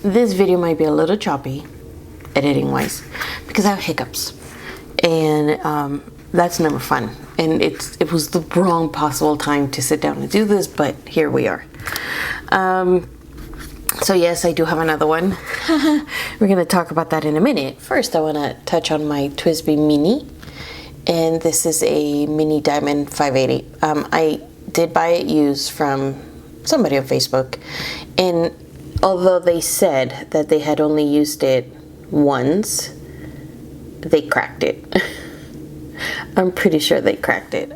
this video might be a little choppy, editing wise, because I have hiccups, and that's never fun. And it was the wrong possible time to sit down and do this, but here we are. So yes, I do have another one. We're gonna talk about that in a minute. First, I want to touch on my TWSBI Mini, and this is a mini diamond 580. I did buy it used from somebody on Facebook, and although they said that they had only used it once, they cracked it. I'm pretty sure they cracked it.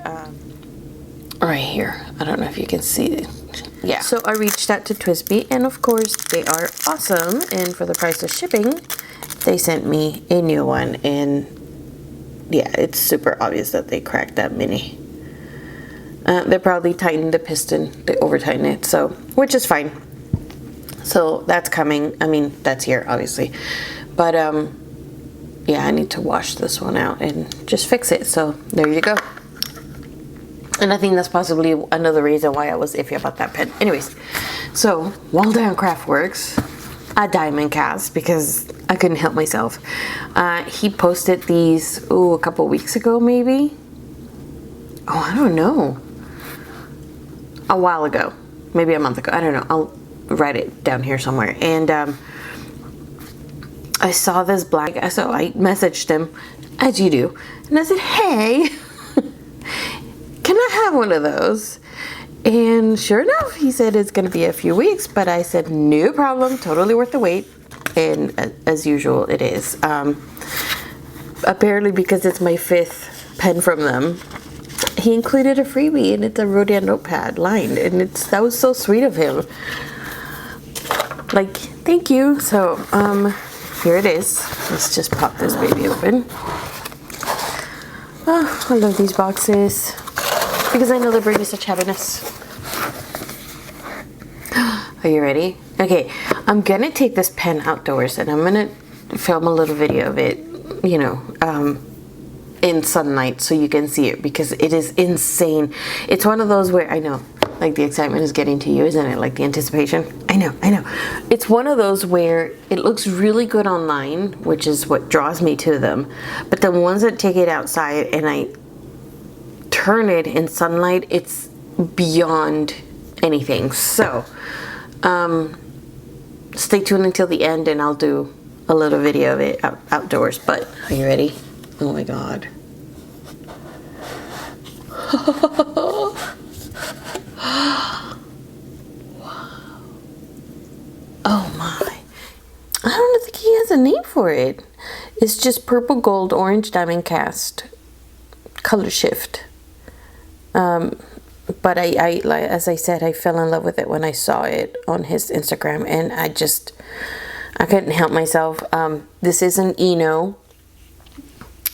Right here. I don't know if you can see it. Yeah. So I reached out to TWSBI, and of course they are awesome. And for the price of shipping, they sent me a new one. And yeah, it's super obvious that they cracked that mini. They probably tightened the piston. They over tightened it, so which is fine. So that's coming. I mean, that's here obviously, but yeah, I need to wash this one out and just fix it. So there you go. And I think that's possibly another reason why I was iffy about that pen. Anyways, so Walltown Craftworks, a diamond cast, because I couldn't help myself. He posted these, a couple weeks ago maybe. Oh, I don't know. A while ago, maybe a month ago. I don't know. I'll write it down here somewhere. And I saw this black, so I messaged him, as you do, and I said, hey, can I have one of those? And sure enough, he said it's going to be a few weeks, but I said, no problem, totally worth the wait. And as usual, it is. Apparently, because it's my 5th pen from them, he included a freebie, and it's a Rodian notepad lined, and that was so sweet of him. Like, thank you. So, here it is. Let's just pop this baby open. Oh, I love these boxes because I know they bring me such happiness. Are you ready? Okay, I'm gonna take this pen outdoors and I'm gonna film a little video of it, you know, in sunlight so you can see it, because it is insane. It's one of those where I know, like, the excitement is getting to you, isn't it? Like the anticipation. I know. It's one of those where it looks really good online, which is what draws me to them. But the ones that take it outside and I turn it in sunlight, it's beyond anything. So, stay tuned until the end and I'll do a little video of it outdoors. But are you ready? Oh my God. Oh my. I don't think he has a name for it. It's just purple gold orange diamond cast color shift. But I like, as I said, I fell in love with it when I saw it on his Instagram, and I couldn't help myself. This is an Eno,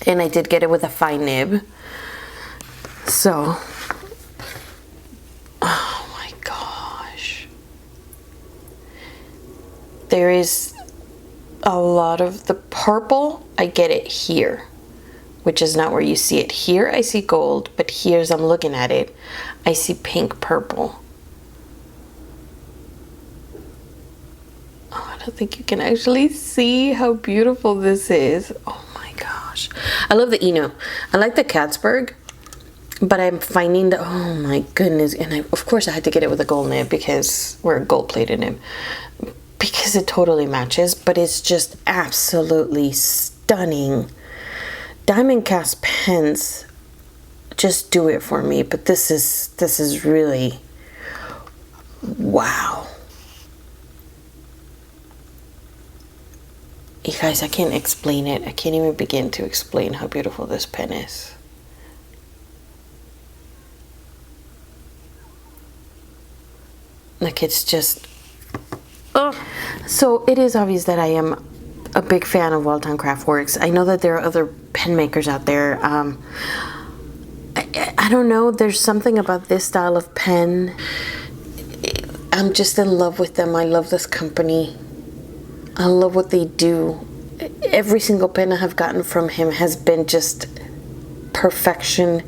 and I did get it with a fine nib. So, oh my gosh. There is a lot of the purple. I get it here, which is not where you see it. Here I see gold, but here as I'm looking at it, I see pink purple. Oh, I don't think you can actually see how beautiful this is. Oh my gosh. I love the Eno. I like the Katzberg, but I'm finding that, oh my goodness. And of course I had to get it with a gold nib because we're a gold plated nib, because it totally matches, but it's just absolutely stunning. Diamond cast pens just do it for me, but this is really wow. You guys, I can't explain it. I can't even begin to explain how beautiful this pen is. Like, it's just, oh. So it is obvious that I am a big fan of Walltown Craftworks. I know that there are other pen makers out there. I don't know, there's something about this style of pen. I'm just in love with them. I love this company. I love what they do. Every single pen I have gotten from him has been just perfection.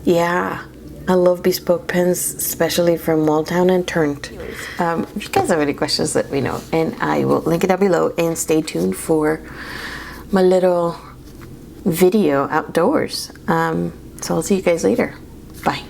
Yeah, I love bespoke pens, especially from Walltown and Turned. If you guys have any questions, let me know, and I will link it down below. And stay tuned for my little video outdoors. So I'll see you guys later. Bye.